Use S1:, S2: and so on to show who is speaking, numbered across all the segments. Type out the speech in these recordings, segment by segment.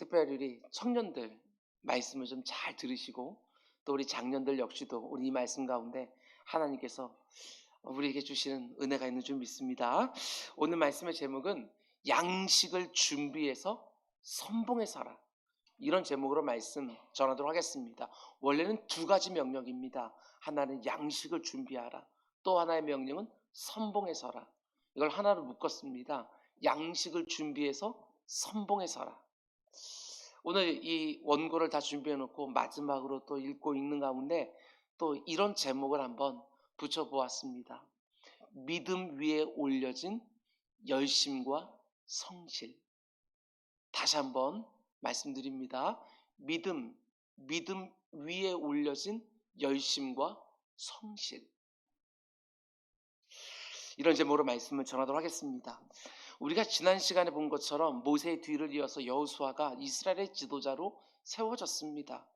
S1: 특별히 우리 청년들 말씀을 좀 잘 들으시고 또 우리 장년들 역시도 우리 이 말씀 가운데 하나님께서 우리에게 주시는 은혜가 있는 줄 믿습니다. 오늘 말씀의 제목은 양식을 준비해서 선봉에 서라, 이런 제목으로 말씀 전하도록 하겠습니다. 원래는 두 가지 명령입니다. 하나는 양식을 준비하라, 또 하나의 명령은 선봉에 서라. 이걸 하나로 묶었습니다. 양식을 준비해서 선봉에 서라. 오늘 이 원고를 다 준비해 놓고 마지막으로 또 읽고 있는 가운데 또 이런 제목을 한번 붙여보았습니다. 믿음 위에 올려진 열심과 성실. 다시 한번 말씀드립니다. 믿음 위에 올려진 열심과 성실. 이런 제목으로 말씀을 전하도록 하겠습니다. 우리가 지난 시간에 본 것처럼 모세의 뒤를 이어서 여호수아가 이스라엘의 지도자로 세워졌습니다.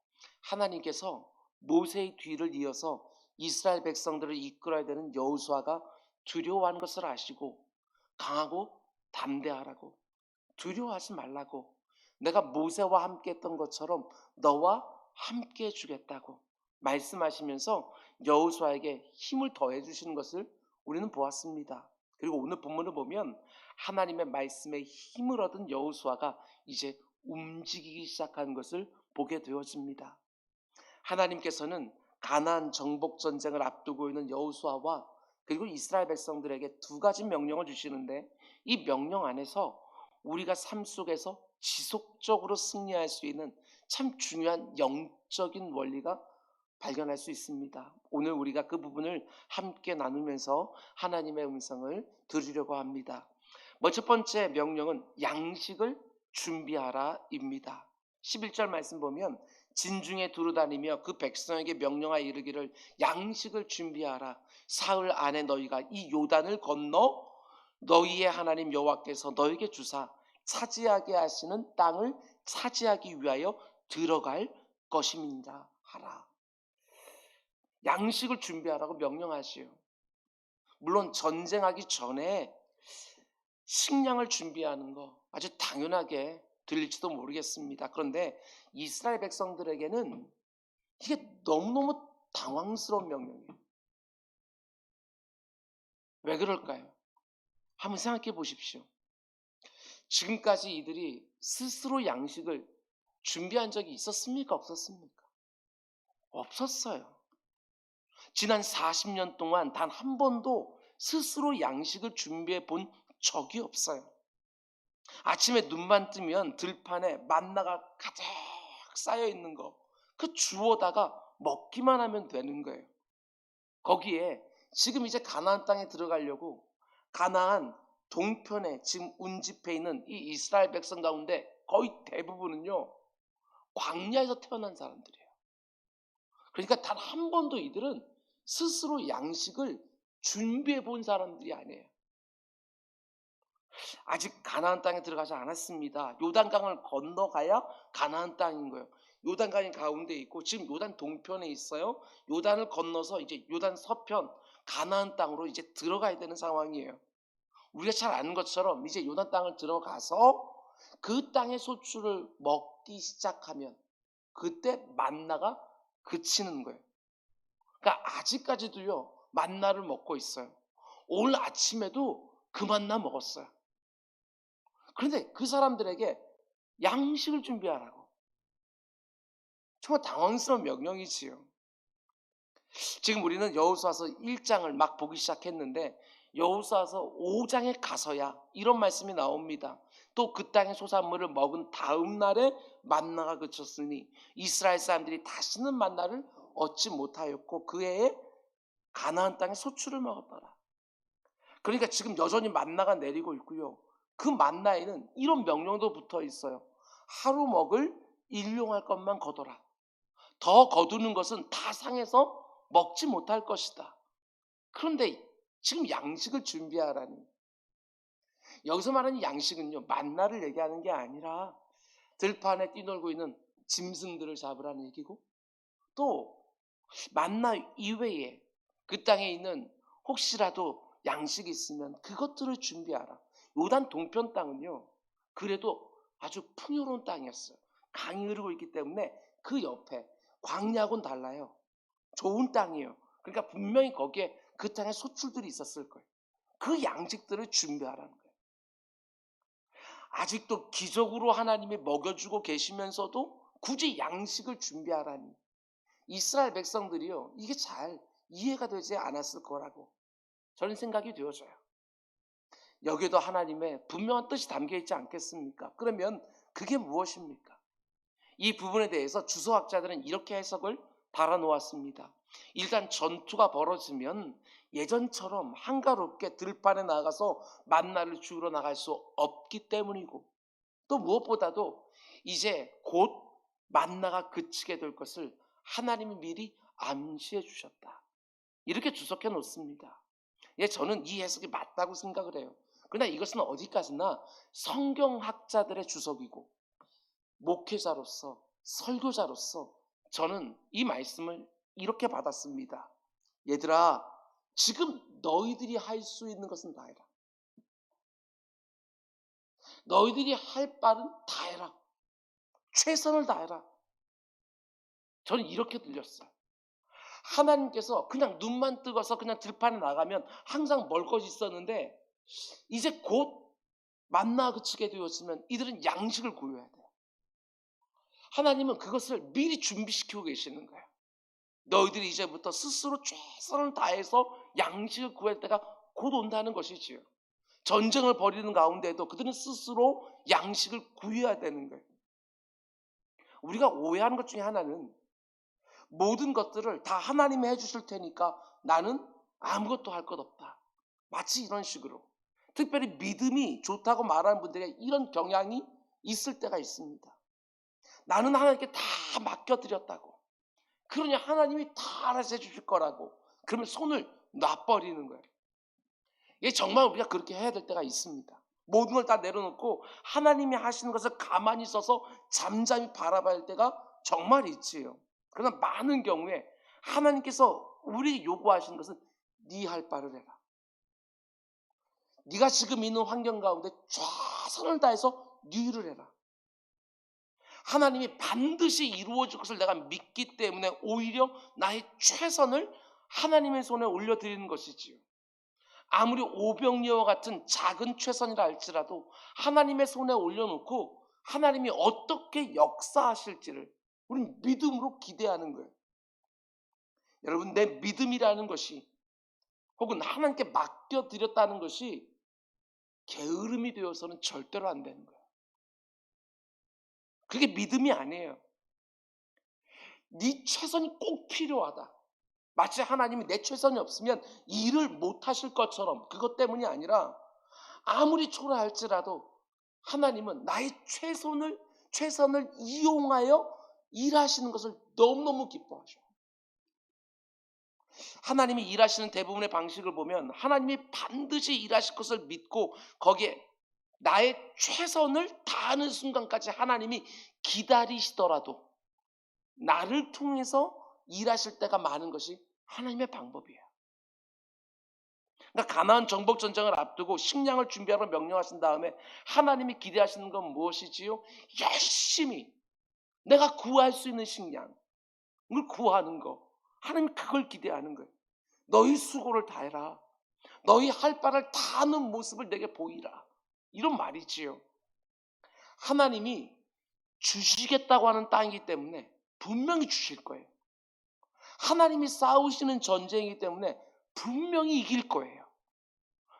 S1: 하나님께서 모세의 뒤를 이어서 이스라엘 백성들을 이끌어야 되는 여호수아가 두려워하는 것을 아시고 강하고 담대하라고, 두려워하지 말라고, 내가 모세와 함께 했던 것처럼 너와 함께 해주겠다고 말씀하시면서 여호수아에게 힘을 더해 주시는 것을 우리는 보았습니다. 그리고 오늘 본문을 보면 하나님의 말씀에 힘을 얻은 여호수아가 이제 움직이기 시작한 것을 보게 되어집니다. 하나님께서는 가나안 정복 전쟁을 앞두고 있는 여호수아와 그리고 이스라엘 백성들에게 두 가지 명령을 주시는데, 이 명령 안에서 우리가 삶 속에서 지속적으로 승리할 수 있는 참 중요한 영적인 원리가 발견할 수 있습니다. 오늘 우리가 그 부분을 함께 나누면서 하나님의 음성을 들으려고 합니다. 첫 번째 명령은 양식을 준비하라입니다. 11절 말씀 보면 진중에 두루다니며 그 백성에게 명령하여 이르기를 양식을 준비하라. 사흘 안에 너희가 이 요단을 건너 너희의 하나님 여호와께서 너희에게 주사 차지하게 하시는 땅을 차지하기 위하여 들어갈 것임이니라 하라. 양식을 준비하라고 명령하시오. 물론 전쟁하기 전에 식량을 준비하는 거 아주 당연하게 들릴지도 모르겠습니다. 그런데 이스라엘 백성들에게는 이게 너무너무 당황스러운 명령이에요. 왜 그럴까요? 한번 생각해 보십시오. 지금까지 이들이 스스로 양식을 준비한 적이 있었습니까? 없었습니까? 없었어요. 지난 40년 동안 단 한 번도 스스로 양식을 준비해 본 적이 없어요. 아침에 눈만 뜨면 들판에 만나가 가득 쌓여 있는 거, 그 주워다가 먹기만 하면 되는 거예요. 거기에 지금 이제 가나안 땅에 들어가려고 가나안 동편에 지금 운집해 있는 이 이스라엘 백성 가운데 거의 대부분은요 광야에서 태어난 사람들이에요. 그러니까 단 한 번도 이들은 스스로 양식을 준비해 본 사람들이 아니에요. 아직 가나안 땅에 들어가지 않았습니다. 요단강을 건너가야 가나안 땅인 거예요. 요단강이 가운데 있고 지금 요단 동편에 있어요. 요단을 건너서 이제 요단 서편 가나안 땅으로 이제 들어가야 되는 상황이에요. 우리가 잘 아는 것처럼 이제 요단 땅을 들어가서 그 땅의 소출을 먹기 시작하면 그때 만나가 그치는 거예요. 그러니까 아직까지도요 만나를 먹고 있어요. 오늘 아침에도 그 만나 먹었어요. 그런데 그 사람들에게 양식을 준비하라고. 정말 당황스러운 명령이지요. 지금 우리는 여호수아서 1장을 막 보기 시작했는데 여호수아서 5장에 가서야 이런 말씀이 나옵니다. 또 그 땅의 소산물을 먹은 다음 날에 만나가 그쳤으니 이스라엘 사람들이 다시는 만나를 얻지 못하였고 그 해에 가나안 땅의 소출을 먹었더라. 그러니까 지금 여전히 만나가 내리고 있고요. 그 만나에는 이런 명령도 붙어 있어요. 하루 먹을 일용할 것만 거둬라. 더 거두는 것은 다 상해서 먹지 못할 것이다. 그런데 지금 양식을 준비하라니. 여기서 말하는 양식은요 만나를 얘기하는 게 아니라 들판에 뛰놀고 있는 짐승들을 잡으라는 얘기고, 또 만나 이외에 그 땅에 있는 혹시라도 양식이 있으면 그것들을 준비하라. 요단 동편 땅은요 그래도 아주 풍요로운 땅이었어요. 강이 흐르고 있기 때문에 그 옆에 광야하고는 달라요. 좋은 땅이에요. 그러니까 분명히 거기에 그 땅에 소출들이 있었을 거예요. 그 양식들을 준비하라는 거예요. 아직도 기적으로 하나님이 먹여주고 계시면서도 굳이 양식을 준비하라니, 이스라엘 백성들이요, 이게 잘 이해가 되지 않았을 거라고 저는 생각이 되어져요. 여기에도 하나님의 분명한 뜻이 담겨 있지 않겠습니까? 그러면 그게 무엇입니까? 이 부분에 대해서 주석학자들은 이렇게 해석을 달아놓았습니다. 일단 전투가 벌어지면 예전처럼 한가롭게 들판에 나가서 만나를 주우러 나갈 수 없기 때문이고, 또 무엇보다도 이제 곧 만나가 그치게 될 것을 하나님이 미리 암시해 주셨다. 이렇게 주석해 놓습니다. 예, 저는 이 해석이 맞다고 생각을 해요. 그러나 이것은 어디까지나 성경학자들의 주석이고, 목회자로서, 설교자로서 저는 이 말씀을 이렇게 받았습니다. 얘들아, 지금 너희들이 할 수 있는 것은 다 해라. 너희들이 할 바는 다 해라. 최선을 다해라. 저는 이렇게 들렸어요. 하나님께서 그냥 눈만 뜨고서 그냥 들판에 나가면 항상 멀 것이 있었는데, 이제 곧 만나 그치게 되었으면 이들은 양식을 구해야 돼요. 하나님은 그것을 미리 준비시키고 계시는 거예요. 너희들이 이제부터 스스로 최선을 다해서 양식을 구할 때가 곧 온다는 것이지요. 전쟁을 벌이는 가운데에도 그들은 스스로 양식을 구해야 되는 거예요. 우리가 오해하는 것 중에 하나는 모든 것들을 다 하나님이 해주실 테니까 나는 아무것도 할 것 없다. 마치 이런 식으로, 특별히 믿음이 좋다고 말하는 분들에게 이런 경향이 있을 때가 있습니다. 나는 하나님께 다 맡겨드렸다고, 그러니 하나님이 다 알아서 해주실 거라고, 그러면 손을 놔버리는 거예요. 이게 정말 우리가 그렇게 해야 될 때가 있습니다. 모든 걸 다 내려놓고 하나님이 하시는 것을 가만히 있어서 잠잠히 바라봐야 할 때가 정말 있지요. 그러나 많은 경우에 하나님께서 우리에게 요구하시는 것은 네 할 바를 해라. 네가 지금 있는 환경 가운데 최선을 다해서 네 일을 해라. 하나님이 반드시 이루어질 것을 내가 믿기 때문에 오히려 나의 최선을 하나님의 손에 올려드리는 것이지요. 아무리 오병이어와 같은 작은 최선이라 할지라도 하나님의 손에 올려놓고 하나님이 어떻게 역사하실지를 우리는 믿음으로 기대하는 거예요. 여러분, 내 믿음이라는 것이, 혹은 하나님께 맡겨드렸다는 것이 게으름이 되어서는 절대로 안 되는 거예요. 그게 믿음이 아니에요. 네 최선이 꼭 필요하다. 마치 하나님이 내 최선이 없으면 일을 못 하실 것처럼, 그것 때문이 아니라 아무리 초라할지라도 하나님은 나의 최선을 이용하여 일하시는 것을 너무너무 기뻐하셔요. 하나님이 일하시는 대부분의 방식을 보면 하나님이 반드시 일하실 것을 믿고 거기에 나의 최선을 다하는 순간까지 하나님이 기다리시더라도 나를 통해서 일하실 때가 많은 것이 하나님의 방법이에요. 그러니까 가나안 정복 전쟁을 앞두고 식량을 준비하러 명령하신 다음에 하나님이 기대하시는 건 무엇이지요? 열심히 내가 구할 수 있는 식량을 구하는 거. 하나님 그걸 기대하는 거예요. 너희 수고를 다해라. 너희 할 바를 다 하는 모습을 내게 보이라. 이런 말이지요. 하나님이 주시겠다고 하는 땅이기 때문에 분명히 주실 거예요. 하나님이 싸우시는 전쟁이기 때문에 분명히 이길 거예요.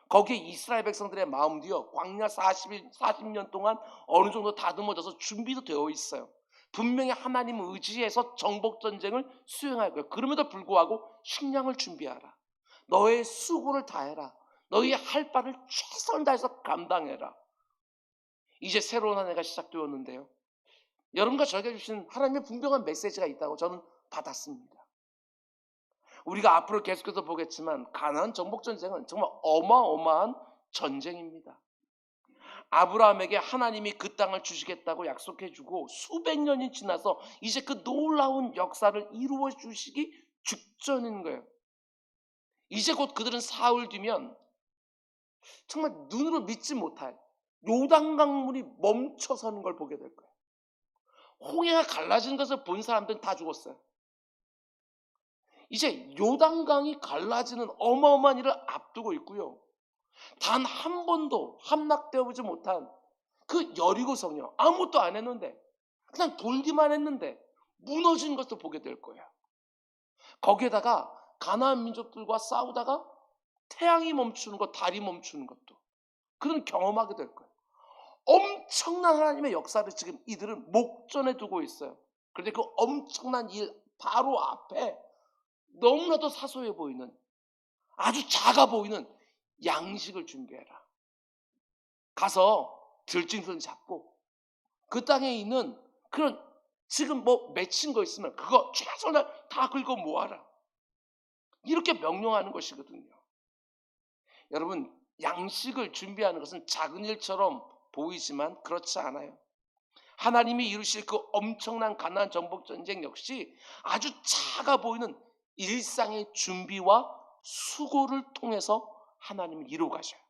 S1: 거기에 이스라엘 백성들의 마음도요, 광야 40년 동안 어느 정도 다듬어져서 준비도 되어 있어요. 분명히 하나님을 의지해서 정복전쟁을 수행할 거예요. 그럼에도 불구하고 식량을 준비하라. 너의 수고를 다해라. 너희 할 바를 최선을 다해서 감당해라. 이제 새로운 한 해가 시작되었는데요, 여러분과 저에게 주신 하나님의 분명한 메시지가 있다고 저는 받았습니다. 우리가 앞으로 계속해서 보겠지만 가나안 정복전쟁은 정말 어마어마한 전쟁입니다. 아브라함에게 하나님이 그 땅을 주시겠다고 약속해주고 수백 년이 지나서 이제 그 놀라운 역사를 이루어 주시기 직전인 거예요. 이제 곧 그들은 사흘 뒤면 정말 눈으로 믿지 못할 요단 강물이 멈춰서는 걸 보게 될 거예요. 홍해가 갈라지는 것을 본 사람들은 다 죽었어요. 이제 요단강이 갈라지는 어마어마한 일을 앞두고 있고요. 단 한 번도 함락되어 보지 못한 그 여리고성이요. 아무것도 안 했는데 그냥 돌기만 했는데 무너진 것도 보게 될 거예요. 거기에다가 가나안 민족들과 싸우다가 태양이 멈추는 것, 달이 멈추는 것도 그런 경험하게 될 거예요. 엄청난 하나님의 역사를 지금 이들은 목전에 두고 있어요. 그런데 그 엄청난 일 바로 앞에 너무나도 사소해 보이는, 아주 작아 보이는 양식을 준비해라. 가서 들짐승 잡고 그 땅에 있는 그런 지금 뭐 맺힌 거 있으면 그거 최선을 다 긁어 모아라. 이렇게 명령하는 것이거든요. 여러분, 양식을 준비하는 것은 작은 일처럼 보이지만 그렇지 않아요. 하나님이 이루실 그 엄청난 가나안 정복 전쟁 역시 아주 작아 보이는 일상의 준비와 수고를 통해서 하나님이 이루어 가셔요.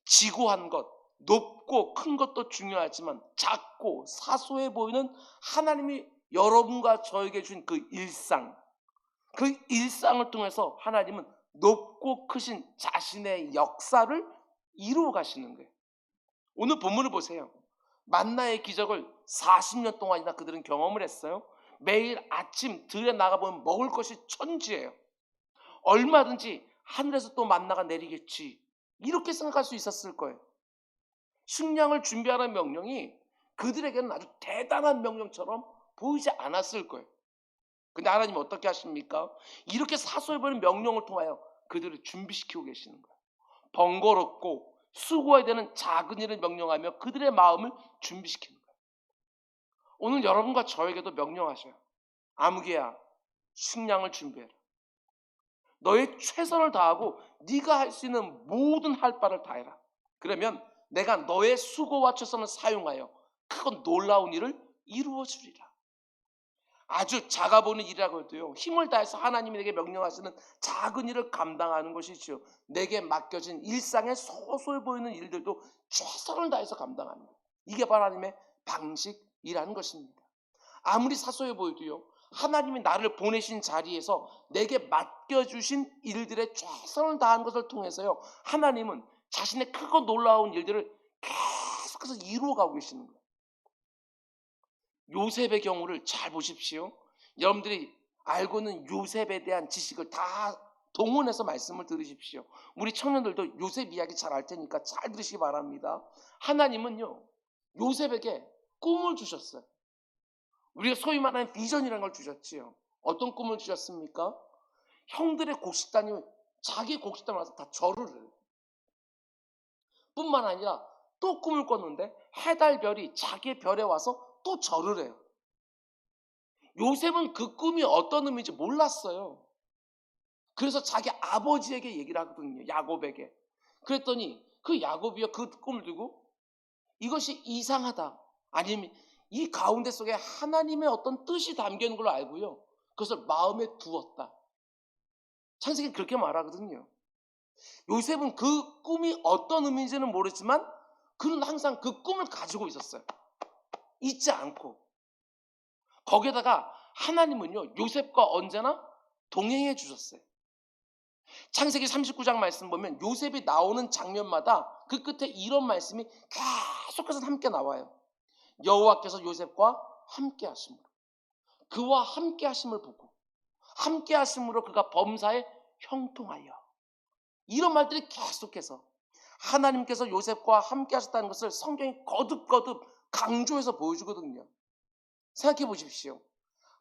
S1: 지고한 것, 높고 큰 것도 중요하지만 작고 사소해 보이는 하나님이 여러분과 저에게 준 그 일상을 통해서 하나님은 높고 크신 자신의 역사를 이루어 가시는 거예요. 오늘 본문을 보세요. 만나의 기적을 40년 동안이나 그들은 경험을 했어요. 매일 아침 들에 나가보면 먹을 것이 천지예요. 얼마든지 하늘에서 또 만나가 내리겠지, 이렇게 생각할 수 있었을 거예요. 식량을 준비하라는 명령이 그들에게는 아주 대단한 명령처럼 보이지 않았을 거예요. 근데 하나님은 어떻게 하십니까? 이렇게 사소해 보이는 명령을 통하여 그들을 준비시키고 계시는 거예요. 번거롭고 수고해야 되는 작은 일을 명령하며 그들의 마음을 준비시키는 거예요. 오늘 여러분과 저에게도 명령하셔요. 아무개야, 식량을 준비해라. 너의 최선을 다하고 네가 할 수 있는 모든 할 바를 다해라. 그러면 내가 너의 수고와 최선을 사용하여 크고 놀라운 일을 이루어 주리라. 아주 작아 보이는 일이라고 해도요, 힘을 다해서 하나님이 내게 명령하시는 작은 일을 감당하는 것이지요. 내게 맡겨진 일상의 소소해 보이는 일들도 최선을 다해서 감당하는 거예요. 이게 바로 하나님의 방식이라는 것입니다. 아무리 사소해 보여도요, 하나님이 나를 보내신 자리에서 내게 맡겨주신 일들의 최선을 다한 것을 통해서요, 하나님은 자신의 크고 놀라운 일들을 계속해서 이루어가고 계시는 거예요. 요셉의 경우를 잘 보십시오. 여러분들이 알고 있는 요셉에 대한 지식을 다 동원해서 말씀을 들으십시오. 우리 청년들도 요셉 이야기 잘 알 테니까 잘 들으시기 바랍니다. 하나님은요, 요셉에게 꿈을 주셨어요. 우리가 소위 말하는 비전이라는 걸 주셨지요. 어떤 꿈을 주셨습니까? 형들의 곡식단이 자기 곡식단 와서 다 절을 해요. 뿐만 아니라 또 꿈을 꿨는데 해달별이 자기의 별에 와서 또 절을 해요. 요셉은 그 꿈이 어떤 의미인지 몰랐어요. 그래서 자기 아버지에게 얘기를 하거든요. 야곱에게. 그랬더니 그 야곱이요, 그 꿈을 두고 이것이 이상하다, 아니면 이 가운데 속에 하나님의 어떤 뜻이 담겨 있는 걸로 알고요, 그것을 마음에 두었다. 창세기는 그렇게 말하거든요. 요셉은 그 꿈이 어떤 의미인지는 모르지만 그는 항상 그 꿈을 가지고 있었어요. 잊지 않고. 거기에다가 하나님은요, 요셉과 언제나 동행해 주셨어요. 창세기 39장 말씀 보면 요셉이 나오는 장면마다 그 끝에 이런 말씀이 계속해서 함께 나와요. 여호와께서 요셉과 함께 하심으로, 그와 함께 하심을 보고 함께 하심으로 그가 범사에 형통하여, 이런 말들이 계속해서 하나님께서 요셉과 함께 하셨다는 것을 성경이 거듭거듭 강조해서 보여주거든요. 생각해 보십시오.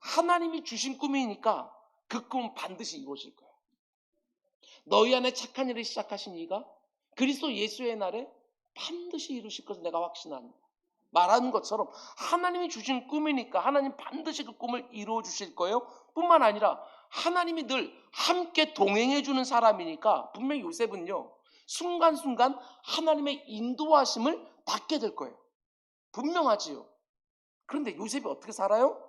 S1: 하나님이 주신 꿈이니까 그 꿈은 반드시 이루어질 거예요. 너희 안에 착한 일을 시작하신 이가 그리스도 예수의 날에 반드시 이루실 것을 내가 확신합니다. 말하는 것처럼 하나님이 주신 꿈이니까 하나님 반드시 그 꿈을 이루어 주실 거예요. 뿐만 아니라 하나님이 늘 함께 동행해 주는 사람이니까 분명히 요셉은요, 순간순간 하나님의 인도하심을 받게 될 거예요. 분명하지요. 그런데 요셉이 어떻게 살아요?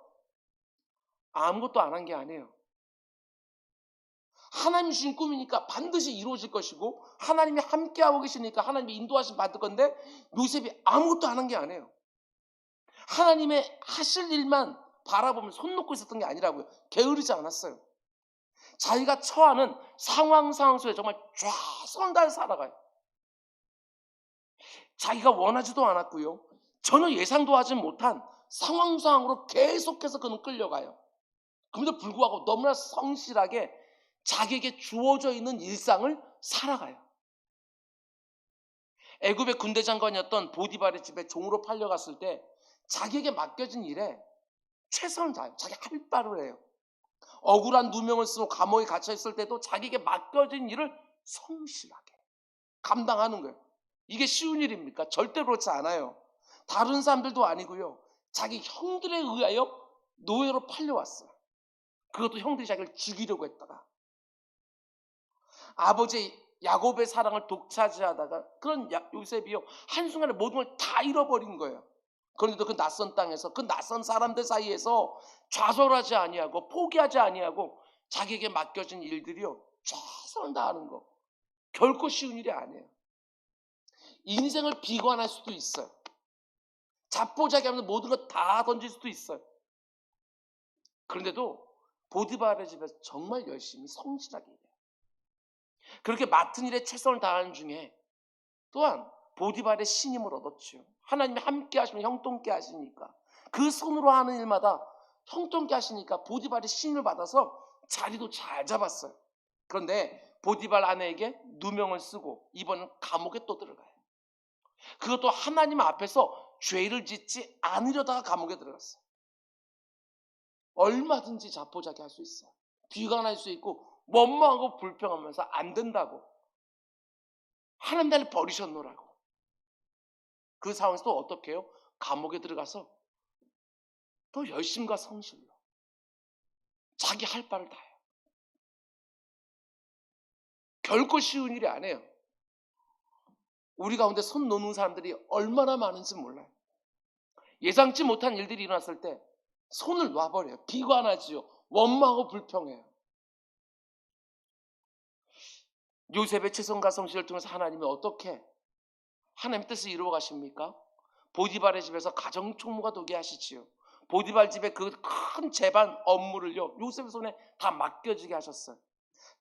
S1: 아무것도 안 한 게 아니에요. 하나님이 주신 꿈이니까 반드시 이루어질 것이고 하나님이 함께하고 계시니까 하나님이 인도하심 받을 건데 요셉이 아무것도 안 한 게 아니에요. 하나님의 하실 일만 바라보면 손 놓고 있었던 게 아니라고요. 게으르지 않았어요. 자기가 처하는 상황 속에 정말 최선을 다해 살아가요. 자기가 원하지도 않았고요. 전혀 예상도 하지 못한 상황으로 계속해서 그는 끌려가요. 그럼에도 불구하고 너무나 성실하게 자기에게 주어져 있는 일상을 살아가요. 애굽의 군대 장관이었던 보디발의 집에 종으로 팔려갔을 때 자기에게 맡겨진 일에 최선을 다해요. 자기 할 바를 해요. 억울한 누명을 쓰고 감옥에 갇혀 있을 때도 자기에게 맡겨진 일을 성실하게 감당하는 거예요. 이게 쉬운 일입니까? 절대 그렇지 않아요. 다른 사람들도 아니고요. 자기 형들에 의하여 노예로 팔려왔어요. 그것도 형들이 자기를 죽이려고 했다가 아버지 야곱의 사랑을 독차지하다가 그런 요셉이요 한순간에 모든 걸 다 잃어버린 거예요. 그런데도 그 낯선 땅에서 그 낯선 사람들 사이에서 좌절하지 아니하고 포기하지 아니하고 자기에게 맡겨진 일들이요 최선을 다하는 거 결코 쉬운 일이 아니에요. 인생을 비관할 수도 있어요. 자포자기하면서 모든 것 다 던질 수도 있어요. 그런데도 보디발의 집에서 정말 열심히 성실하게 일해요. 그렇게 맡은 일에 최선을 다하는 중에 또한 보디발의 신임을 얻었죠. 하나님이 함께 하시면 형통케 하시니까 그 손으로 하는 일마다 형통케 하시니까 보디발의 신임을 받아서 자리도 잘 잡았어요. 그런데 보디발 아내에게 누명을 쓰고 이번은 감옥에 또 들어가요. 그것도 하나님 앞에서 죄를 짓지 않으려다가 감옥에 들어갔어요. 얼마든지 자포자기 할 수 있어요. 비관할 수 있고 원망하고 불평하면서 안 된다고 하나님 나를 버리셨노라고 그 상황에서 또 어떻게 해요? 감옥에 들어가서 또 열심과 성실로 자기 할 바를 다 해요. 결코 쉬운 일이 아니에요. 우리 가운데 손 놓는 사람들이 얼마나 많은지 몰라요. 예상치 못한 일들이 일어났을 때 손을 놔버려요. 비관하지요. 원망하고 불평해요. 요셉의 최선과 성실을 통해서 하나님이 어떻게 하나님의 뜻을 이루어 가십니까? 보디발의 집에서 가정총무가 되게 하시지요. 보디발 집의 그 큰 재반 업무를요 요셉의 손에 다 맡겨지게 하셨어요.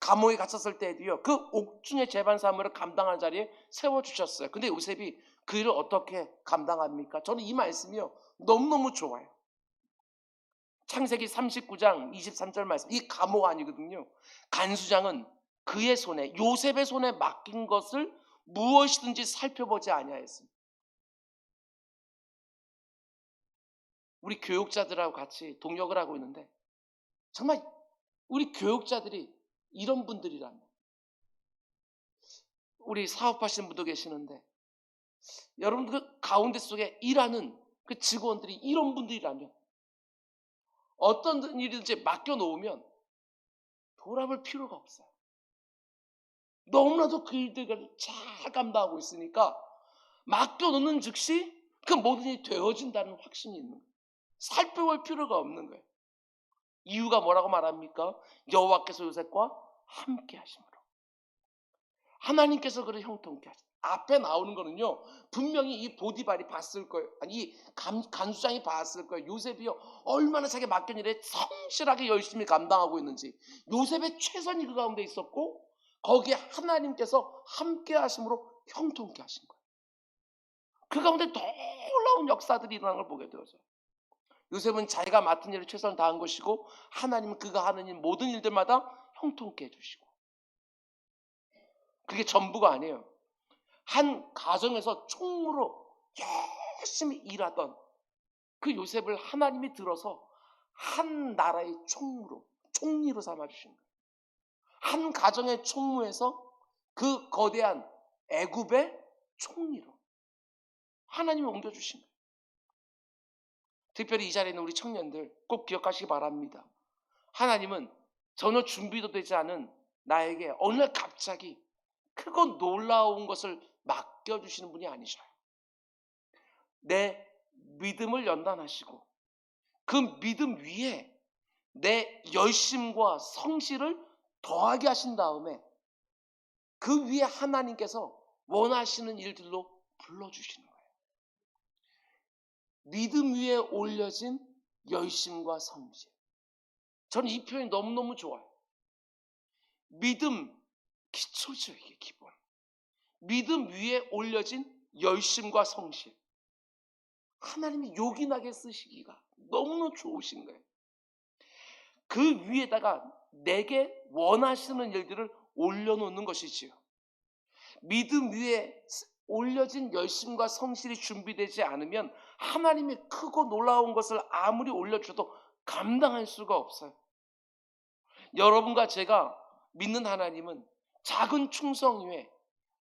S1: 감옥에 갇혔을 때에도요 그 옥중의 재반 사무를 감당할 자리에 세워주셨어요. 근데 요셉이 그 일을 어떻게 감당합니까? 저는 이 말씀이요 너무너무 좋아요. 창세기 39장 23절 말씀, 이 감옥 아니거든요. 간수장은 그의 손에 요셉의 손에 맡긴 것을 무엇이든지 살펴보지 아니하였습니다. 우리 교육자들하고 같이 동역을 하고 있는데 정말 우리 교육자들이 이런 분들이라면 우리 사업하시는 분도 계시는데 여러분 그 가운데 속에 일하는 그 직원들이 이런 분들이라면 어떤 일이든지 맡겨놓으면 돌아볼 필요가 없어요. 너무나도 그 일들을 잘 감당하고 있으니까 맡겨놓는 즉시 그 모든 일이 되어진다는 확신이 있는 거예요. 살펴볼 필요가 없는 거예요. 이유가 뭐라고 말합니까? 여호와께서 요셉과 함께 하심으로. 하나님께서 그를 형통케 하셨다. 앞에 나오는 거는요 분명히 이 보디발이 봤을 거예요. 아니 이 간수장이 봤을 거예요. 요셉이요 얼마나 자기 맡긴 일에 성실하게 열심히 감당하고 있는지 요셉의 최선이 그 가운데 있었고 거기에 하나님께서 함께 하심으로 형통케 하신 거예요. 그 가운데 놀라운 역사들이 일어나는 걸 보게 되어져요. 요셉은 자기가 맡은 일에 최선을 다한 것이고 하나님은 그가 하는 일 모든 일들마다 형통케 해주시고 그게 전부가 아니에요. 한 가정에서 총무로 열심히 일하던 그 요셉을 하나님이 들어서 한 나라의 총리로 삼아주신 거예요. 한 가정의 총무에서 그 거대한 애굽의 총리로 하나님이 옮겨주신 거예요. 특별히 이 자리에 있는 우리 청년들 꼭 기억하시기 바랍니다. 하나님은 전혀 준비도 되지 않은 나에게 어느 날 갑자기 크고 놀라운 것을 맡겨주시는 분이 아니셔요. 내 믿음을 연단하시고 그 믿음 위에 내 열심과 성실을 더하게 하신 다음에 그 위에 하나님께서 원하시는 일들로 불러주시는 거예요. 믿음 위에 올려진 열심과 성실. 저는 이 표현이 너무너무 좋아요. 믿음 기초죠, 이게 기본. 믿음 위에 올려진 열심과 성실. 하나님이 요긴하게 쓰시기가 너무너무 좋으신 거예요. 그 위에다가 내게 원하시는 일들을 올려놓는 것이지요. 믿음 위에 올려진 열심과 성실이 준비되지 않으면 하나님이 크고 놀라운 것을 아무리 올려줘도 감당할 수가 없어요. 여러분과 제가 믿는 하나님은 작은 충성 위에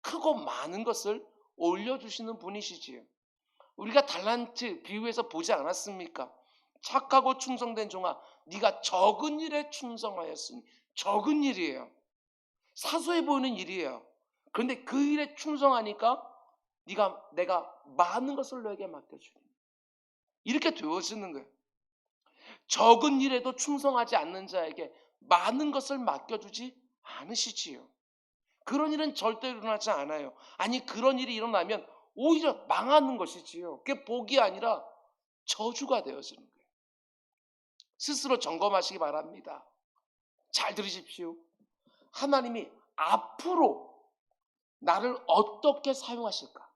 S1: 크고 많은 것을 올려주시는 분이시지요. 우리가 달란트 비유에서 보지 않았습니까? 착하고 충성된 종아, 네가 적은 일에 충성하였으니. 적은 일이에요. 사소해 보이는 일이에요. 그런데 그 일에 충성하니까 내가 많은 것을 너에게 맡겨주니. 이렇게 되어지는 거예요. 적은 일에도 충성하지 않는 자에게 많은 것을 맡겨주지 않으시지요. 그런 일은 절대 일어나지 않아요. 아니, 그런 일이 일어나면 오히려 망하는 것이지요. 그게 복이 아니라 저주가 되어지는 거예요. 스스로 점검하시기 바랍니다. 잘 들으십시오. 하나님이 앞으로 나를 어떻게 사용하실까?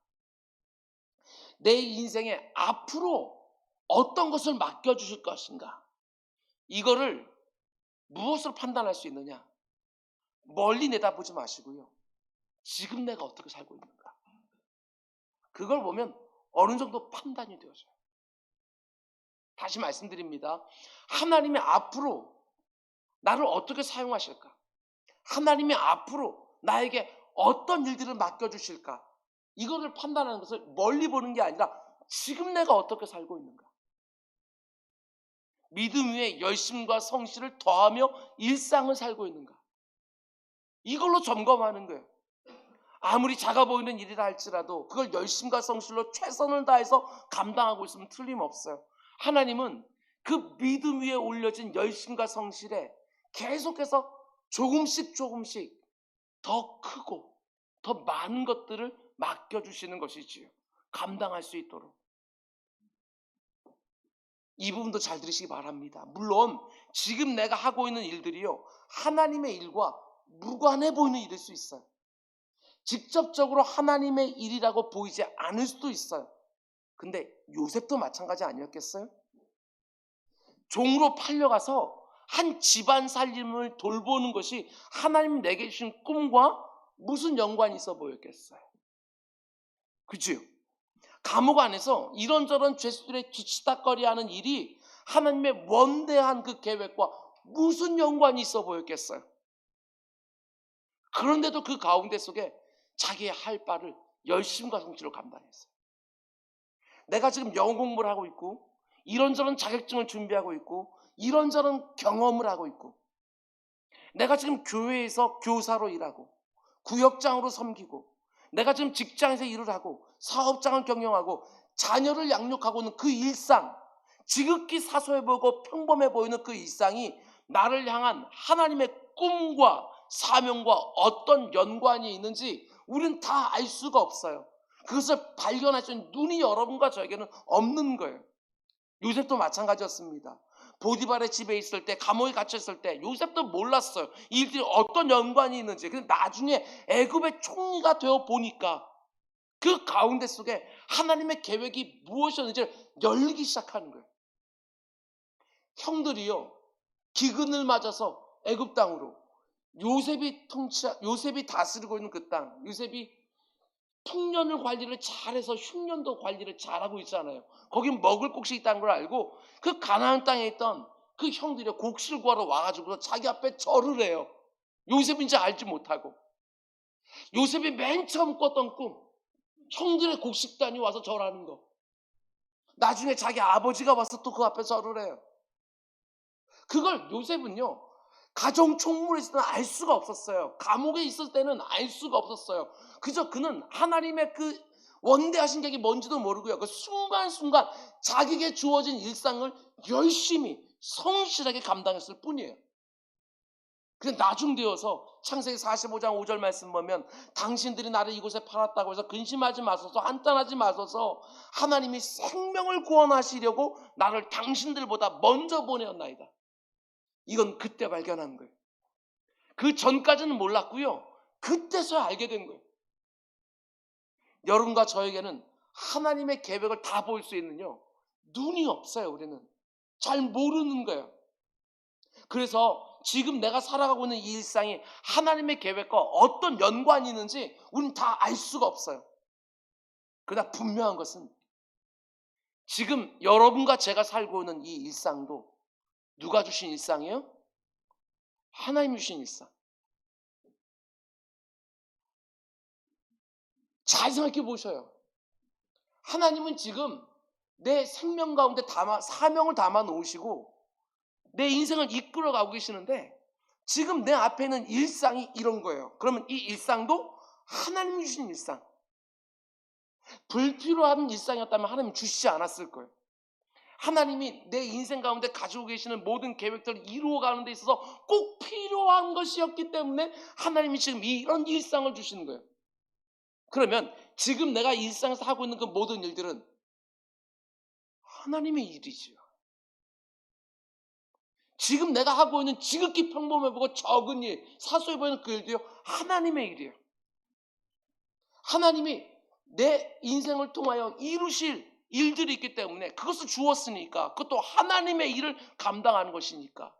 S1: 내 인생에 앞으로 어떤 것을 맡겨주실 것인가? 이거를 무엇으로 판단할 수 있느냐? 멀리 내다보지 마시고요. 지금 내가 어떻게 살고 있는가? 그걸 보면 어느 정도 판단이 되어져요. 다시 말씀드립니다. 하나님이 앞으로 나를 어떻게 사용하실까? 하나님이 앞으로 나에게 어떤 일들을 맡겨주실까? 이거를 판단하는 것을 멀리 보는 게 아니라 지금 내가 어떻게 살고 있는가? 믿음 위에 열심과 성실을 더하며 일상을 살고 있는가? 이걸로 점검하는 거예요. 아무리 작아 보이는 일이라 할지라도 그걸 열심과 성실로 최선을 다해서 감당하고 있으면 틀림없어요. 하나님은 그 믿음 위에 올려진 열심과 성실에 계속해서 조금씩 더 크고 더 많은 것들을 맡겨주시는 것이지요. 감당할 수 있도록. 이 부분도 잘 들으시기 바랍니다. 물론 지금 내가 하고 있는 일들이요, 하나님의 일과 무관해 보이는 일일 수 있어요. 직접적으로 하나님의 일이라고 보이지 않을 수도 있어요. 근데 요셉도 마찬가지 아니었겠어요? 종으로 팔려가서 한 집안 살림을 돌보는 것이 하나님 내게 주신 꿈과 무슨 연관이 있어 보였겠어요? 그죠? 감옥 안에서 이런저런 죄수들의 뒤치다꺼리하는 일이 하나님의 원대한 그 계획과 무슨 연관이 있어 보였겠어요? 그런데도 그 가운데 속에 자기의 할 바를 열심과 성실로 감당했어요. 내가 지금 영어 공부를 하고 있고 이런저런 자격증을 준비하고 있고 이런저런 경험을 하고 있고 내가 지금 교회에서 교사로 일하고 구역장으로 섬기고 내가 지금 직장에서 일을 하고 사업장을 경영하고 자녀를 양육하고 있는 그 일상, 지극히 사소해 보이고 평범해 보이는 그 일상이 나를 향한 하나님의 꿈과 사명과 어떤 연관이 있는지 우리는 다 알 수가 없어요. 그것을 발견할 수 있는 눈이 여러분과 저에게는 없는 거예요. 요셉도 마찬가지였습니다. 보디발의 집에 있을 때, 감옥에 갇혔을 때 요셉도 몰랐어요. 이 일들이 어떤 연관이 있는지. 근데 나중에 애굽의 총리가 되어 보니까 그 가운데 속에 하나님의 계획이 무엇이었는지 열리기 시작하는 거예요. 형들이요, 기근을 맞아서 애굽 땅으로 요셉이 다스리고 있는 그 땅, 요셉이 풍년을 관리를 잘해서 흉년도 관리를 잘하고 있잖아요. 거긴 먹을 곡식이 있다는 걸 알고 그 가나안 땅에 있던 그 형들이 곡식을 구하러 와가지고 자기 앞에 절을 해요. 요셉인지 알지 못하고. 요셉이 맨 처음 꿨던 꿈, 형들의 곡식단이 와서 절하는 거. 나중에 자기 아버지가 와서 또 그 앞에 절을 해요. 그걸 요셉은요, 가정 총무에 있을 때는 알 수가 없었어요. 감옥에 있을 때는 알 수가 없었어요. 그저 그는 하나님의 그 원대하신 계획이 뭔지도 모르고요, 그 순간순간 자기에게 주어진 일상을 열심히 성실하게 감당했을 뿐이에요. 근데 나중 되어서 창세기 45장 5절 말씀 보면 당신들이 나를 이곳에 팔았다고 해서 근심하지 마소서, 한탄하지 마소서, 하나님이 생명을 구원하시려고 나를 당신들보다 먼저 보내었나이다. 이건 그때 발견한 거예요. 그 전까지는 몰랐고요. 그때서야 알게 된 거예요. 여러분과 저에게는 하나님의 계획을 다 볼 수 있는요, 눈이 없어요. 우리는 잘 모르는 거예요. 그래서 지금 내가 살아가고 있는 이 일상이 하나님의 계획과 어떤 연관이 있는지 우리는 다 알 수가 없어요. 그러나 분명한 것은 지금 여러분과 제가 살고 있는 이 일상도 누가 주신 일상이에요? 하나님이 주신 일상. 잘 생각해 보셔요. 하나님은 지금 내 생명 가운데 사명을 담아 놓으시고 내 인생을 이끌어가고 계시는데 지금 내 앞에 있는 일상이 이런 거예요. 그러면 이 일상도 하나님이 주신 일상. 불필요한 일상이었다면 하나님 주시지 않았을 거예요. 하나님이 내 인생 가운데 가지고 계시는 모든 계획들을 이루어가는 데 있어서 꼭 필요한 것이었기 때문에 하나님이 지금 이런 일상을 주시는 거예요. 그러면 지금 내가 일상에서 하고 있는 그 모든 일들은 하나님의 일이지요. 지금 내가 하고 있는 지극히 평범해 보고 적은 일, 사소해 보이는 그 일도요, 하나님의 일이에요. 하나님이 내 인생을 통하여 이루실 일들이 있기 때문에 그것을 주었으니까, 그것도 하나님의 일을 감당하는 것이니까,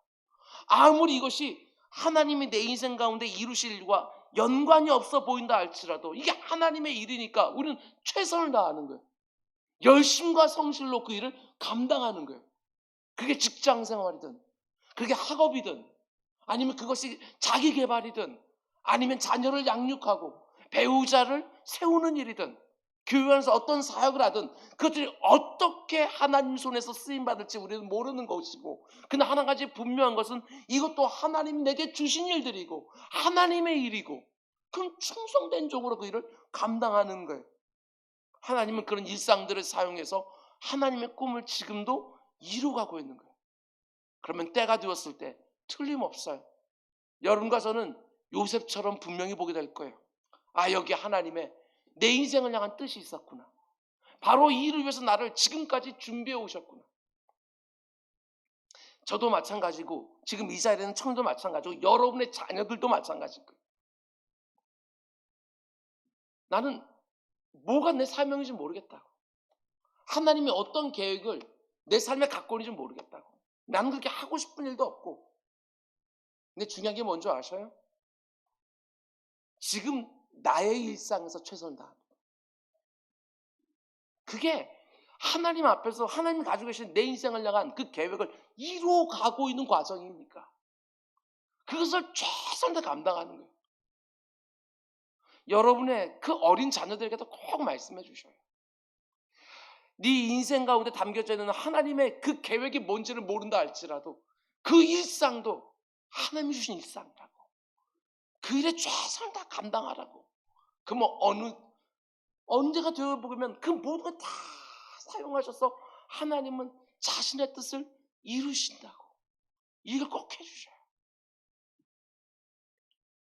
S1: 아무리 이것이 하나님이 내 인생 가운데 이루실 일과 연관이 없어 보인다 할지라도 이게 하나님의 일이니까 우리는 최선을 다하는 거예요. 열심과 성실로 그 일을 감당하는 거예요. 그게 직장 생활이든, 그게 학업이든, 아니면 그것이 자기 개발이든, 아니면 자녀를 양육하고 배우자를 세우는 일이든, 교회 안에서 어떤 사역을 하든 그것들이 어떻게 하나님 손에서 쓰임받을지 우리는 모르는 것이고, 근데 한 가지 분명한 것은 이것도 하나님이 내게 주신 일들이고 하나님의 일이고, 그럼 충성된 쪽으로 그 일을 감당하는 거예요. 하나님은 그런 일상들을 사용해서 하나님의 꿈을 지금도 이루어가고 있는 거예요. 그러면 때가 되었을 때 틀림없어요. 여러분과 저는 요셉처럼 분명히 보게 될 거예요. 아, 여기 하나님의 내 인생을 향한 뜻이 있었구나. 바로 이 일을 위해서 나를 지금까지 준비해 오셨구나. 저도 마찬가지고 지금 이 자리에는 청도 마찬가지고 여러분의 자녀들도 마찬가지일 거예요. 나는 뭐가 내 사명인지 모르겠다고. 하나님이 어떤 계획을 내 삶에 갖고 있는지 모르겠다고. 나는 그렇게 하고 싶은 일도 없고. 근데 중요한 게 뭔지 아셔요? 지금 나의 일상에서 최선을 다하는 거예요. 그게 하나님 앞에서 하나님이 가지고 계신 내 인생을 향한 그 계획을 이루어가고 있는 과정입니까? 그것을 최선을 다 감당하는 거예요. 여러분의 그 어린 자녀들에게도 꼭 말씀해 주셔요. 네 인생 가운데 담겨져 있는 하나님의 그 계획이 뭔지를 모른다 할지라도 그 일상도 하나님이 주신 일상이라고. 그 일에 최선을 다 감당하라고. 그 뭐 언제가 되어보면 그 모든 걸 다 사용하셔서 하나님은 자신의 뜻을 이루신다고. 이걸 꼭 해주셔요.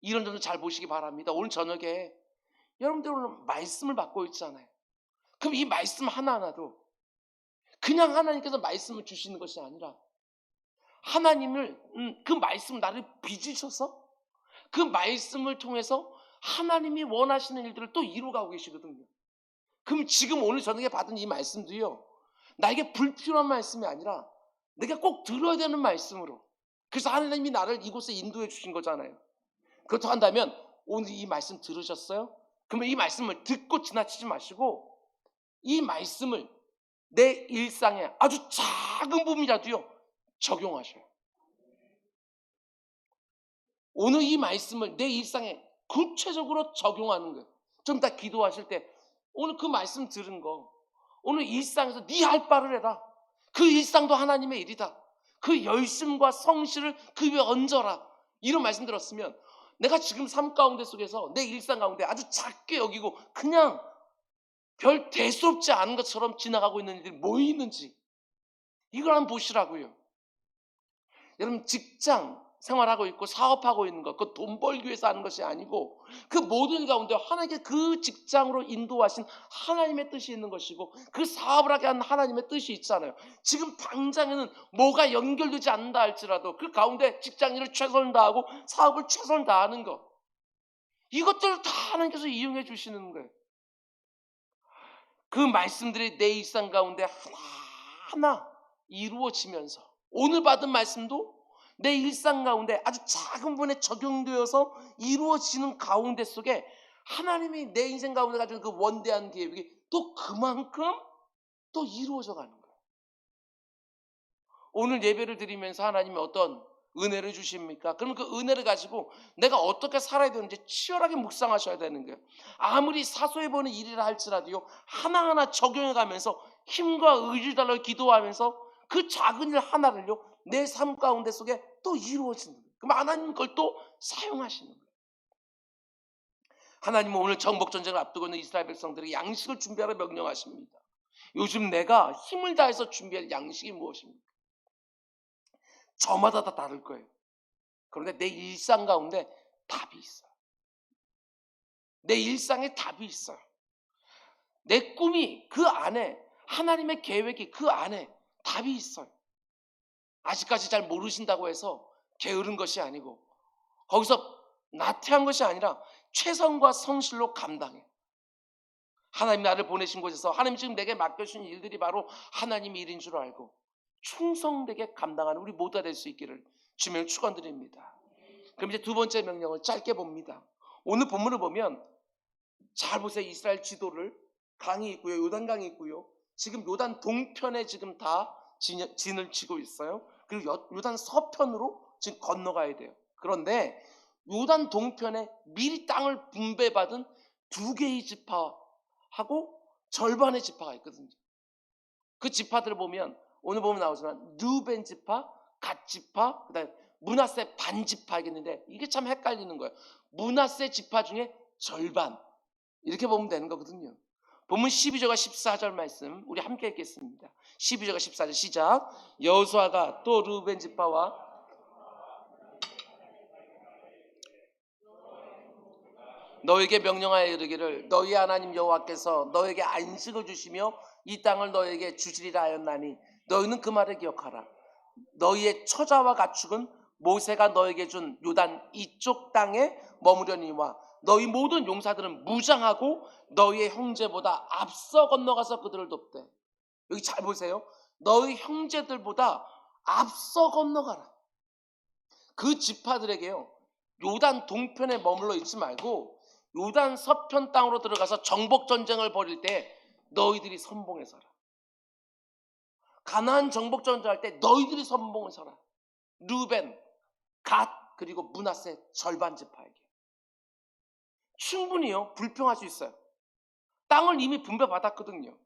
S1: 이런 점도 잘 보시기 바랍니다. 오늘 저녁에 여러분들 오늘 말씀을 받고 있잖아요. 그럼 이 말씀 하나하나도 그냥 하나님께서 말씀을 주시는 것이 아니라 하나님을 그 말씀 나를 빚으셔서 그 말씀을 통해서 하나님이 원하시는 일들을 또 이루어가고 계시거든요. 그럼 지금 오늘 저녁에 받은 이 말씀도요, 나에게 불필요한 말씀이 아니라 내가 꼭 들어야 되는 말씀으로. 그래서 하나님이 나를 이곳에 인도해 주신 거잖아요. 그렇다고 한다면 오늘 이 말씀 들으셨어요? 그러면 이 말씀을 듣고 지나치지 마시고 이 말씀을 내 일상에 아주 작은 부분이라도요 적용하셔요. 오늘 이 말씀을 내 일상에 구체적으로 적용하는 거예요. 좀 이따 기도하실 때 오늘 그 말씀 들은 거 오늘 일상에서 네 할 바를 해라. 그 일상도 하나님의 일이다. 그 열심과 성실을 그 위에 얹어라. 이런 말씀 들었으면 내가 지금 삶 가운데 속에서 내 일상 가운데 아주 작게 여기고 그냥 별 대수롭지 않은 것처럼 지나가고 있는 일들이 뭐 있는지 이걸 한번 보시라고요. 여러분 직장, 생활하고 있고 사업하고 있는 것, 그 돈 벌기 위해서 하는 것이 아니고 그 모든 가운데 하나님께 그 직장으로 인도하신 하나님의 뜻이 있는 것이고 그 사업을 하게 한 하나님의 뜻이 있잖아요. 지금 당장에는 뭐가 연결되지 않는다 할지라도 그 가운데 직장인을 최선을 다하고 사업을 최선을 다하는 것, 이것들을 다 하나님께서 이용해 주시는 거예요. 그 말씀들이 내 일상 가운데 하나하나 이루어지면서 오늘 받은 말씀도 내 일상 가운데 아주 작은 부분에 적용되어서 이루어지는 가운데 속에 하나님이 내 인생 가운데 가지고 그 원대한 계획이 또 그만큼 또 이루어져 가는 거예요. 오늘 예배를 드리면서 하나님이 어떤 은혜를 주십니까? 그러면 그 은혜를 가지고 내가 어떻게 살아야 되는지 치열하게 묵상하셔야 되는 거예요. 아무리 사소해 보이는 일이라 할지라도요, 하나하나 적용해 가면서 힘과 의지를 달라고 기도하면서 그 작은 일 하나를요 내 삶 가운데 속에 또 이루어지는 거예요. 그럼 하나님 그걸 또 사용하시는 거예요. 하나님은 오늘 정복전쟁을 앞두고 있는 이스라엘 백성들에게 양식을 준비하라 명령하십니다. 요즘 내가 힘을 다해서 준비할 양식이 무엇입니까? 저마다 다 다를 거예요. 그런데 내 일상 가운데 답이 있어요. 내 일상에 답이 있어요. 내 꿈이 그 안에, 하나님의 계획이 그 안에 답이 있어요. 아직까지 잘 모르신다고 해서 게으른 것이 아니고 거기서 나태한 것이 아니라 최선과 성실로 감당해. 하나님 나를 보내신 곳에서 하나님 지금 내게 맡겨주신 일들이 바로 하나님의 일인 줄 알고 충성되게 감당하는 우리 모두가 될 수 있기를 주님을 축원드립니다. 그럼 이제 두 번째 명령을 짧게 봅니다. 오늘 본문을 보면 잘 보세요. 이스라엘 지도를, 강이 있고요, 요단강이 있고요. 지금 요단 동편에 지금 다 진을 치고 있어요. 그리고 요단 서편으로 지금 건너가야 돼요. 그런데 요단 동편에 미리 땅을 분배받은 두 개의 지파하고 절반의 지파가 있거든요. 그 지파들을 보면 오늘 보면 나오지만 르벤 지파, 갓 지파, 그다음에 므낫세 반 지파이겠는데 이게 참 헷갈리는 거예요. 므낫세 지파 중에 절반 이렇게 보면 되는 거거든요. 본문 12절과 14절 말씀 우리 함께 읽겠습니다. 12절과 14절 시작. 여호수아가 또 르벤 지파와 너에게 명령하여 이르기를 너희 하나님 여호와께서 너에게 안식을 주시며 이 땅을 너에게 주시리라 하였나니 너희는 그 말을 기억하라. 너희의 처자와 가축은 모세가 너에게 준 요단 이쪽 땅에 머무려니와 너희 모든 용사들은 무장하고 너희의 형제보다 앞서 건너가서 그들을 돕되. 여기 잘 보세요. 너희 형제들보다 앞서 건너가라. 그 지파들에게요, 요단 동편에 머물러 있지 말고 요단 서편 땅으로 들어가서 정복 전쟁을 벌일 때 너희들이 선봉에 서라. 가나안 정복 전쟁할 때 너희들이 선봉에 서라. 르벤, 갓, 그리고 므낫세 절반 지파에게 충분히요 불평할 수 있어요. 땅을 이미 분배받았거든요.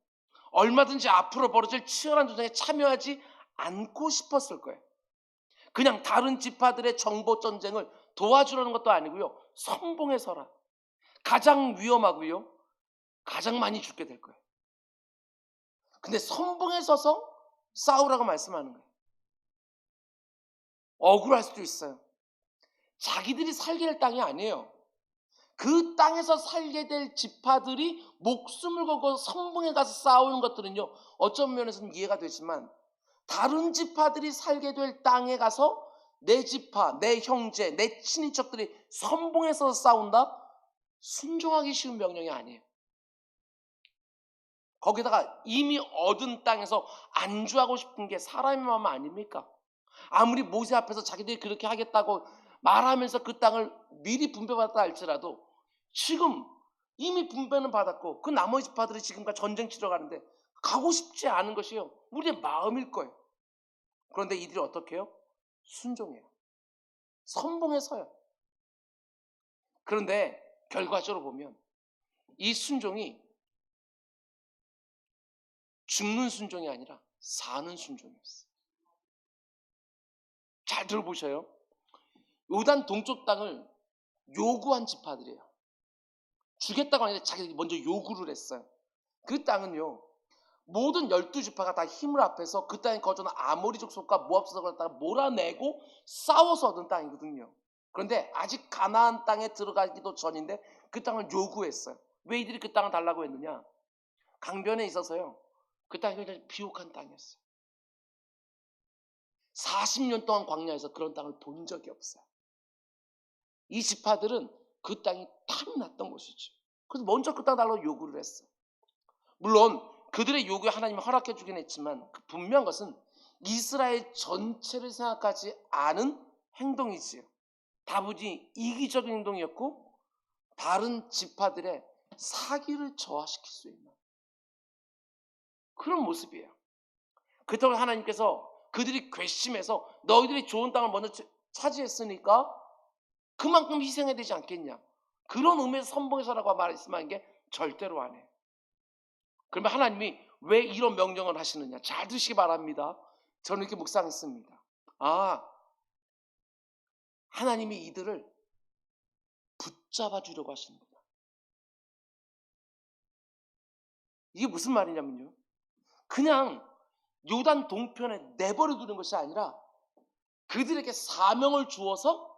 S1: 얼마든지 앞으로 벌어질 치열한 전쟁에 참여하지 않고 싶었을 거예요. 그냥 다른 지파들의 정복 전쟁을 도와주려는 것도 아니고요, 선봉에 서라. 가장 위험하고요, 가장 많이 죽게 될 거예요. 근데 선봉에 서서 싸우라고 말씀하는 거예요. 억울할 수도 있어요. 자기들이 살게 될 땅이 아니에요. 그 땅에서 살게 될 지파들이 목숨을 걸고 선봉에 가서 싸우는 것들은요, 어떤 면에서는 이해가 되지만 다른 지파들이 살게 될 땅에 가서 내 지파, 내 형제, 내 친인척들이 선봉에 서서 싸운다? 순종하기 쉬운 명령이 아니에요. 거기다가 이미 얻은 땅에서 안주하고 싶은 게 사람의 마음 아닙니까? 아무리 모세 앞에서 자기들이 그렇게 하겠다고 말하면서 그 땅을 미리 분배받았다 할지라도 지금 이미 분배는 받았고 그 나머지 지파들이 지금까지 전쟁 치러 가는데 가고 싶지 않은 것이요, 우리의 마음일 거예요. 그런데 이들이 어떻게 해요? 순종해요. 선봉에 서요. 그런데 결과적으로 보면 이 순종이 죽는 순종이 아니라 사는 순종이었어요. 잘 들어보셔요. 요단 동쪽 땅을 요구한 지파들이에요. 주겠다고 하는데 자기들이 먼저 요구를 했어요. 그 땅은요, 모든 12지파가 다 힘을 합해서 그 땅에 거주하는 아모리 족속과 모압 족속을 갖다가 몰아내고 싸워서 얻은 땅이거든요. 그런데 아직 가나안 땅에 들어가기도 전인데 그 땅을 요구했어요. 왜 이들이 그 땅을 달라고 했느냐? 강변에 있어서요. 그 땅이 굉장히 비옥한 땅이었어요. 40년 동안 광야에서 그런 땅을 본 적이 없어요. 이 지파들은 그 땅이 탐이 났던 것이죠. 그래서 먼저 그 땅 달라고 요구를 했어요. 물론 그들의 요구에 하나님이 허락해 주긴 했지만 분명한 것은 이스라엘 전체를 생각하지 않은 행동이지요. 다분히 이기적인 행동이었고 다른 지파들의 사기를 저하시킬 수 있는 그런 모습이에요. 그렇다고 하나님께서 그들이 괘씸해서 너희들이 좋은 땅을 먼저 차지했으니까 그만큼 희생해야 되지 않겠냐. 그런 의미에서 선봉해서라고 말씀한 게 절대로 안 해요. 그러면 하나님이 왜 이런 명령을 하시느냐. 잘 들으시기 바랍니다. 저는 이렇게 묵상했습니다. 하나님이 이들을 붙잡아 주려고 하시는구나. 이게 무슨 말이냐면요. 그냥 요단 동편에 내버려 두는 것이 아니라 그들에게 사명을 주어서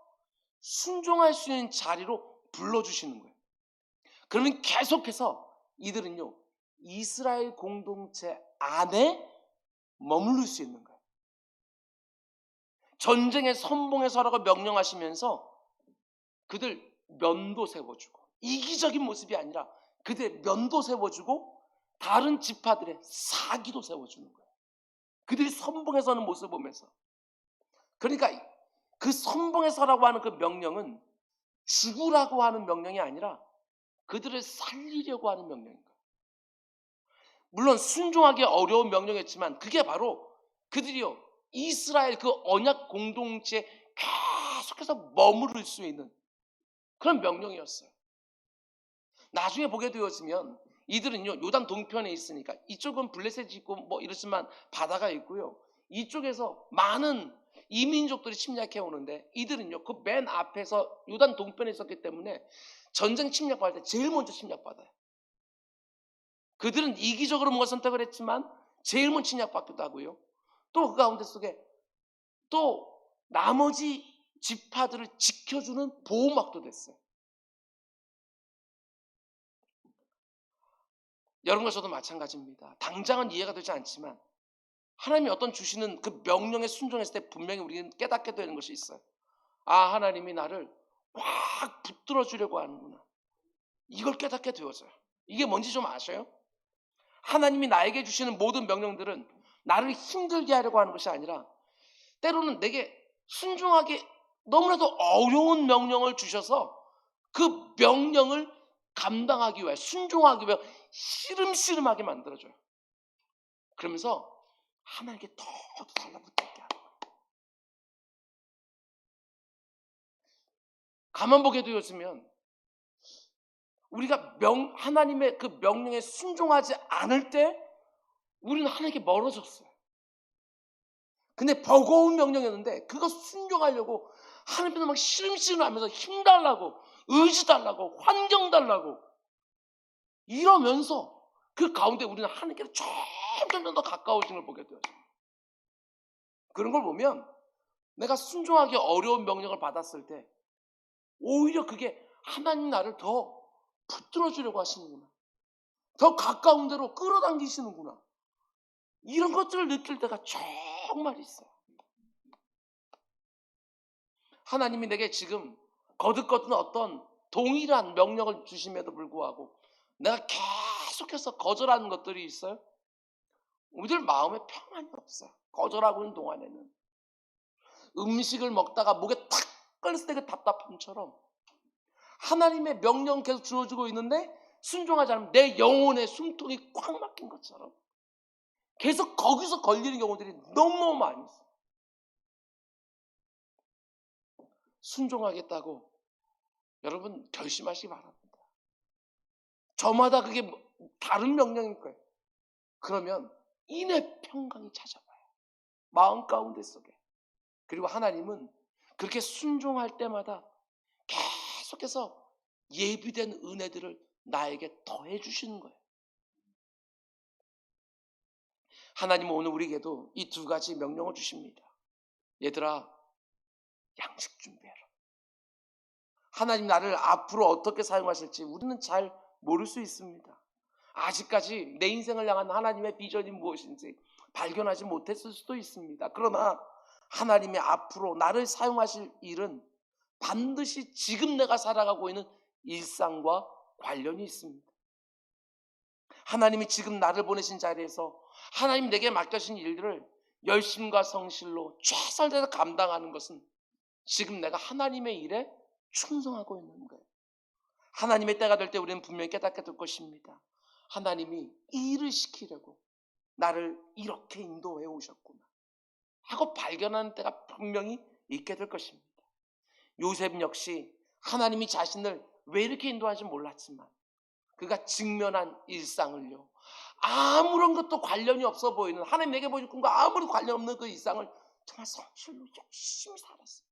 S1: 순종할 수 있는 자리로 불러주시는 거예요. 그러면 계속해서 이들은요, 이스라엘 공동체 안에 머무를 수 있는 거예요. 전쟁의 선봉에 서라고 명령하시면서 그들 면도 세워주고, 이기적인 모습이 아니라 그들 면도 세워주고 다른 지파들의 사기도 세워주는 거예요. 그들이 선봉에 서는 모습을 보면서. 그러니까 그 선봉에 서라고 하는 그 명령은 죽으라고 하는 명령이 아니라 그들을 살리려고 하는 명령인 거예요. 물론 순종하기 어려운 명령이었지만 그게 바로 그들이요 이스라엘 그 언약 공동체에 계속해서 머무를 수 있는 그런 명령이었어요. 나중에 보게 되었으면 이들은요 요단 동편에 있으니까 이쪽은 블레셋이 있고 뭐 이렇지만 바다가 있고요. 이쪽에서 많은 이민족들이 침략해 오는데 이들은요 그 맨 앞에서 요단 동편에 있었기 때문에 전쟁 침략받을 때 제일 먼저 침략받아요. 그들은 이기적으로 뭔가 선택을 했지만 제일 먼저 침략받기도 하고요. 또 그 가운데 속에 또 나머지 지파들을 지켜주는 보호막도 됐어요. 여러분과 저도 마찬가지입니다. 당장은 이해가 되지 않지만 하나님이 어떤 주시는 그 명령에 순종했을 때 분명히 우리는 깨닫게 되는 것이 있어요. 하나님이 나를 확 붙들어 주려고 하는구나. 이걸 깨닫게 되어져요. 이게 뭔지 좀 아셔요? 하나님이 나에게 주시는 모든 명령들은 나를 힘들게 하려고 하는 것이 아니라 때로는 내게 순종하기 너무나도 어려운 명령을 주셔서 그 명령을 감당하기 위해 순종하기 위해 시름시름하게 만들어줘요. 그러면서 하나님께 더 달라붙게 하는 거예요. 가만 보게 되었으면 우리가 하나님의 그 명령에 순종하지 않을 때 우리는 하나님께 멀어졌어요. 근데 버거운 명령이었는데 그거 순종하려고 하나님께서 막 시름시름 하면서 힘 달라고 의지 달라고 환경 달라고 이러면서 그 가운데 우리는 하나님께로 점점 더 가까워지는 걸 보게 되어요. 그런 걸 보면 내가 순종하기 어려운 명령을 받았을 때 오히려 그게 하나님 나를 더 붙들어 주려고 하시는구나. 더 가까운 데로 끌어당기시는구나. 이런 것들을 느낄 때가 정말 있어요. 하나님이 내게 지금 거듭거듭 어떤 동일한 명령을 주심에도 불구하고 내가 계속해서 거절하는 것들이 있어요. 우리들 마음에 평안이 없어요. 거절하고 있는 동안에는 음식을 먹다가 목에 탁 걸렸을 때 그 답답함처럼 하나님의 명령 계속 주어지고 있는데 순종하지 않으면 내 영혼의 숨통이 꽉 막힌 것처럼 계속 거기서 걸리는 경우들이 너무 많이 있어요. 순종하겠다고 여러분 결심하시기 바랍니다. 저마다 그게 다른 명령일 거예요. 그러면 인의 평강이 찾아와요. 마음 가운데 속에. 그리고 하나님은 그렇게 순종할 때마다 계속해서 예비된 은혜들을 나에게 더해 주시는 거예요. 하나님은 오늘 우리에게도 이 두 가지 명령을 주십니다. 얘들아, 양식 준비해라. 하나님 나를 앞으로 어떻게 사용하실지 우리는 잘 모를 수 있습니다. 아직까지 내 인생을 향한 하나님의 비전이 무엇인지 발견하지 못했을 수도 있습니다. 그러나 하나님이 앞으로 나를 사용하실 일은 반드시 지금 내가 살아가고 있는 일상과 관련이 있습니다. 하나님이 지금 나를 보내신 자리에서 하나님 내게 맡겨진 일들을 열심과 성실로 최선을 다해서 감당하는 것은 지금 내가 하나님의 일에 충성하고 있는 거예요. 하나님의 때가 될 때 우리는 분명히 깨닫게 될 것입니다. 하나님이 이 일을 시키려고 나를 이렇게 인도해 오셨구나 하고 발견하는 때가 분명히 있게 될 것입니다. 요셉 역시 하나님이 자신을 왜 이렇게 인도하는지 몰랐지만 그가 직면한 일상을요, 아무런 것도 관련이 없어 보이는, 하나님에게 보여준 꿈과 아무런 관련 없는 그 일상을 정말 성실로 열심히 살았어요.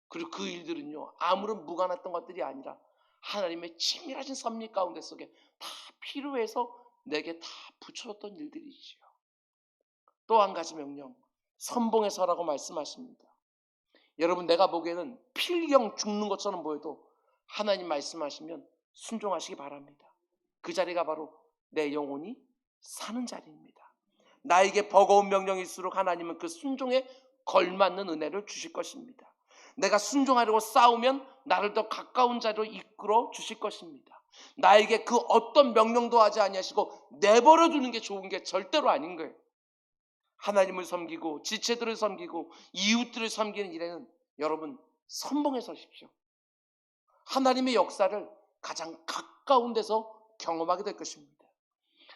S1: 그리고 그 일들은요, 아무런 무관했던 것들이 아니라 하나님의 친밀하신 섭리 가운데 속에 다 필요해서 내게 다 붙여줬던 일들이지요. 또 한 가지 명령, 선봉에 서라고 말씀하십니다. 여러분, 내가 보기에는 필경 죽는 것처럼 보여도 하나님 말씀하시면 순종하시기 바랍니다. 그 자리가 바로 내 영혼이 사는 자리입니다. 나에게 버거운 명령일수록 하나님은 그 순종에 걸맞는 은혜를 주실 것입니다. 내가 순종하려고 싸우면 나를 더 가까운 자리로 이끌어 주실 것입니다. 나에게 그 어떤 명령도 하지 아니하시고 내버려 두는 게 좋은 게 절대로 아닌 거예요. 하나님을 섬기고 지체들을 섬기고 이웃들을 섬기는 일에는 여러분 선봉에 서십시오. 하나님의 역사를 가장 가까운 데서 경험하게 될 것입니다.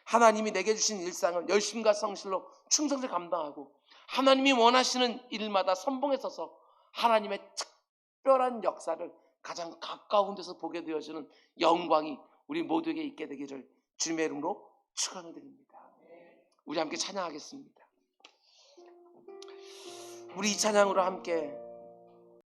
S1: 하나님이 내게 주신 일상을 열심과 성실로 충성을 감당하고 하나님이 원하시는 일마다 선봉에 서서 하나님의 특별한 역사를 가장 가까운 데서 보게 되어지는 영광이 우리 모두에게 있게 되기를 주님의 이름으로 축원해 드립니다. 우리 함께 찬양하겠습니다. 우리 이 찬양으로 함께